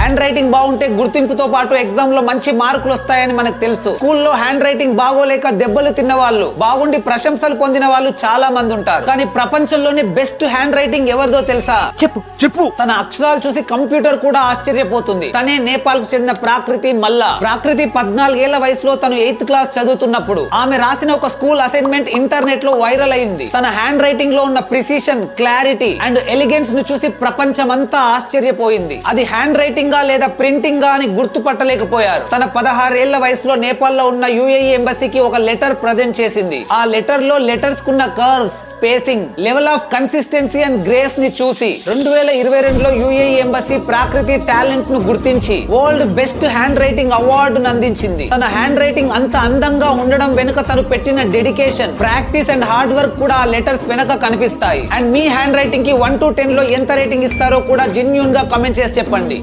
Hand writing బాగుంటే గుర్తింపుతో పాటు exam లో మంచి మార్కులు వస్తాయని మనకు తెలుసు. స్కూల్లో హ్యాండ్ రైటింగ్ బాగోలేక దెబ్బలు తిన్న వాళ్ళు, బాగుండి ప్రశంసలు పొందిన వాళ్ళు చాలా మంది ఉంటారు. కానీ ప్రపంచంలోనే బెస్ట్ హ్యాండ్ రైటింగ్ ఎవరిదో తెలుసా? చెప్పు. తన అక్షరాలు చూసి కంప్యూటర్ కూడా ఆశ్చర్యపోతుంది. తనే నేపాల్ కు చెందిన ప్రాకృతి మల్లా. ప్రాకృతి 14 ఏళ్ల వయసులో తను 8th క్లాస్ చదువుతున్నప్పుడు ఆమె రాసిన ఒక స్కూల్ అసైన్మెంట్ ఇంటర్నెట్ లో వైరల్ అయింది. తన హ్యాండ్ రైటింగ్ లో ఉన్న ప్రిసిషన్, క్లారిటీ అండ్ ఎలిగెన్స్ ను చూసి ప్రపంచమంతా ఆశ్చర్యపోయింది. అది హ్యాండ్ రైటింగ్ గా లేదా ప్రింటింగ్ గా అని గుర్తుపట్టలేకపోయారు. తన 16 ఏళ్ల వయసులో నేపాల్ లో ఉన్న UAE ఎంబసీకి ఒక లెటర్ ప్రజెంట్ చేసింది. ఆ లెటర్ లో లెటర్స్ కున్న curves, spacing, level of consistency and grace ని చూసి 2022లో UAE ఎంబసీ ప్రాకృతి టాలెంట్ ను గుర్తించి world best hand writing award అందించింది. తన హ్యాండ్ రైటింగ్ అంత అందంగా ఉండడం వెనుక తను పెట్టిన dedication, practice and hard work కూడా ఆ లెటర్స్ వెనక కనిపిస్తాయి. అండ్ మీ హ్యాండ్ రైటింగ్ కి 1 to 10 లో ఎంత రేటింగ్ ఇస్తారో కూడా జెన్యూన్ గా కామెంట్ చేసి చెప్పండి.